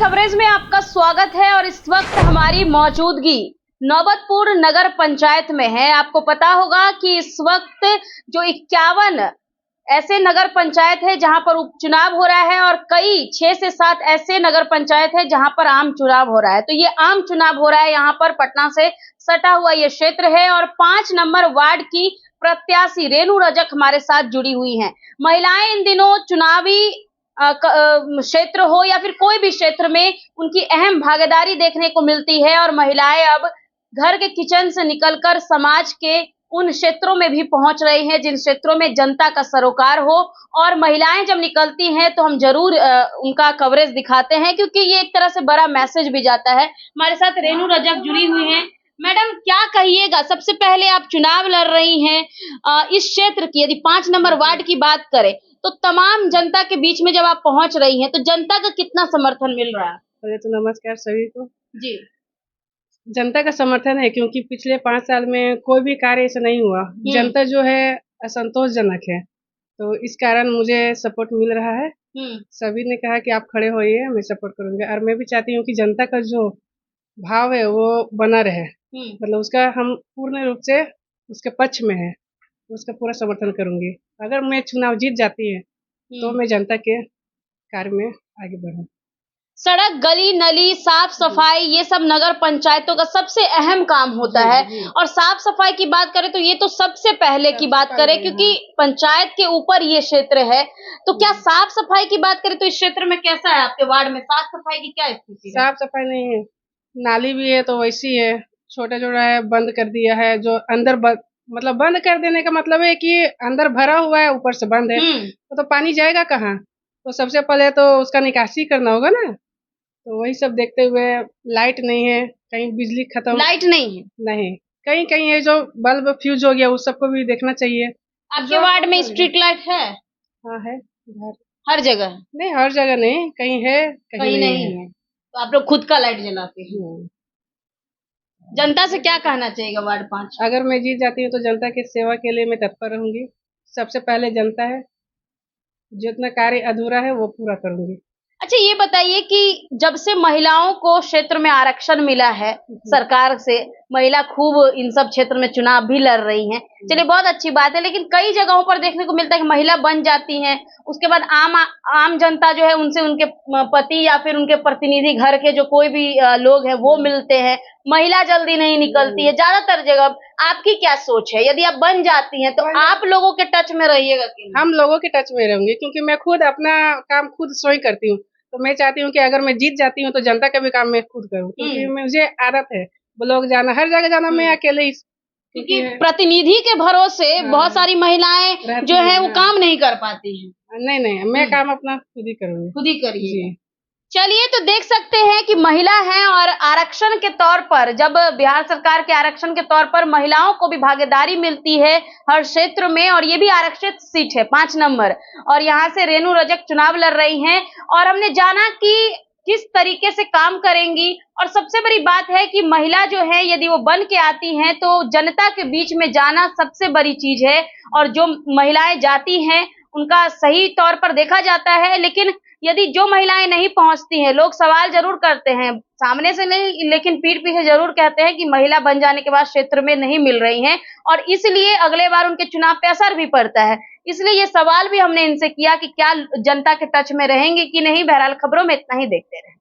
Coverage में आपका स्वागत है और इस वक्त हमारी मौजूदगी नौबतपुर नगर पंचायत में है। आपको पता होगा कि इस वक्त जो 51 ऐसे नगर पंचायत है जहां पर उपचुनाव हो रहा है और कई 6 से 7 ऐसे नगर पंचायत है जहां पर आम चुनाव हो रहा है। तो ये आम चुनाव हो रहा है, यहाँ पर पटना से सटा हुआ ये क्षेत्र है और 5 नंबर वार्ड की प्रत्याशी रेणु रजक हमारे साथ जुड़ी हुई हैं। महिलाएं इन दिनों चुनावी क्षेत्र हो या फिर कोई भी क्षेत्र में उनकी अहम भागीदारी देखने को मिलती है और महिलाएं अब घर के किचन से निकलकर समाज के उन क्षेत्रों में भी पहुंच रही हैं जिन क्षेत्रों में जनता का सरोकार हो। और महिलाएं जब निकलती हैं तो हम जरूर उनका कवरेज दिखाते हैं क्योंकि ये एक तरह से बड़ा मैसेज भी जाता है। हमारे साथ रेणु रजक जुड़ी हुई हैं। मैडम, क्या कहिएगा? सबसे पहले आप चुनाव लड़ रही हैं इस क्षेत्र की, यदि 5 नंबर वार्ड की बात करें तो तमाम जनता के बीच में जब आप पहुंच रही हैं तो जनता का कितना समर्थन मिल रहा है? पहले तो नमस्कार सभी को। जी, जनता का समर्थन है क्योंकि पिछले 5 साल में कोई भी कार्य ऐसा नहीं हुआ। जनता जो है असंतोषजनक है, तो इस कारण मुझे सपोर्ट मिल रहा है। सभी ने कहा कि आप खड़े होइए, मैं सपोर्ट करूंगा और मैं भी चाहती हूँ कि जनता का जो भाव है वो बना रहे, मतलब उसका हम पूर्ण रूप से उसके पक्ष में है, उसका पूरा समर्थन करूंगी। अगर मैं चुनाव जीत जाती है तो मैं जनता के कार्य में आगे बढ़ूं। सड़क, गली नली, साफ सफाई, ये सब नगर पंचायतों का सबसे अहम काम होता है। और साफ सफाई की बात करें तो ये तो सबसे पहले की बात करें क्योंकि पंचायत के ऊपर ये क्षेत्र है। तो क्या साफ सफाई की बात करें तो इस क्षेत्र में कैसा है? आपके वार्ड में साफ सफाई की क्या स्थिति है? साफ सफाई नहीं है, नाली भी है तो वैसी है, छोटा छोटा है, बंद कर दिया है। जो अंदर मतलब बंद कर देने का मतलब है कि अंदर भरा हुआ है, ऊपर से बंद है, तो पानी जाएगा कहाँ? तो सबसे पहले तो उसका निकासी करना होगा ना। तो वही सब देखते हुए, लाइट नहीं है, कहीं बिजली खत्म, लाइट नहीं है, नहीं कहीं कहीं है जो बल्ब फ्यूज हो गया, उस सबको भी देखना चाहिए। आपके वार्ड में स्ट्रीट लाइट है? हाँ है, हर जगह? नहीं हर जगह नहीं, कहीं है कहीं नहीं है। तो आप लोग खुद का लाइट जलाते हैं। जनता से क्या कहना चाहिएगा वार्ड 5? अगर मैं जीत जाती हूँ तो जनता की सेवा के लिए मैं तत्पर रहूंगी। सबसे पहले जनता है, जितना कार्य अधूरा है वो पूरा करूंगी। अच्छा, ये बताइए कि जब से महिलाओं को क्षेत्र में आरक्षण मिला है सरकार से, महिला खूब इन सब क्षेत्र में चुनाव भी लड़ रही हैं। चलिए, बहुत अच्छी बात है, लेकिन कई जगहों पर देखने को मिलता है कि महिला बन जाती हैं, उसके बाद आम जनता जो है उनसे उनके पति या फिर उनके प्रतिनिधि घर के जो कोई भी लोग हैं वो मिलते हैं, महिला जल्दी नहीं निकलती है ज्यादातर जगह। आपकी क्या सोच है? यदि आप बन जाती हैं तो आप लोगों के टच में रहिएगा कि नहीं? हम लोगों के टच में रहूंगी क्योंकि मैं खुद अपना काम खुद स्वयं करती हूँ। तो मैं चाहती हूँ कि अगर मैं जीत जाती हूँ तो जनता का भी काम मैं खुद करूँ, क्योंकि मुझे आदत है ब्लॉक जाना, हर जगह जाना, मैं अकेले ही, क्योंकि प्रतिनिधि के भरोसे बहुत सारी महिलाएं जो है वो काम नहीं कर पाती हैं। नहीं, मैं काम अपना खुद ही करूंगी। खुद ही करिए। चलिए, तो देख सकते हैं कि महिला है और आरक्षण के तौर पर, जब बिहार सरकार के आरक्षण के तौर पर महिलाओं को भी भागीदारी मिलती है हर क्षेत्र में, और ये भी आरक्षित सीट है 5 नंबर, और यहाँ से रेणु रजक चुनाव लड़ रही हैं और हमने जाना कि किस तरीके से काम करेंगी। और सबसे बड़ी बात है कि महिला जो है यदि वो बन के आती हैं तो जनता के बीच में जाना सबसे बड़ी चीज है, और जो महिलाएं जाती हैं उनका सही तौर पर देखा जाता है। लेकिन यदि जो महिलाएं नहीं पहुंचती हैं, लोग सवाल जरूर करते हैं, सामने से नहीं लेकिन पीठ पीछे जरूर कहते हैं कि महिला बन जाने के बाद क्षेत्र में नहीं मिल रही हैं और इसलिए अगले बार उनके चुनाव पे असर भी पड़ता है। इसलिए ये सवाल भी हमने इनसे किया कि क्या जनता के टच में रहेंगे कि नहीं। बहरहाल, खबरों में इतना ही, देखते रहें।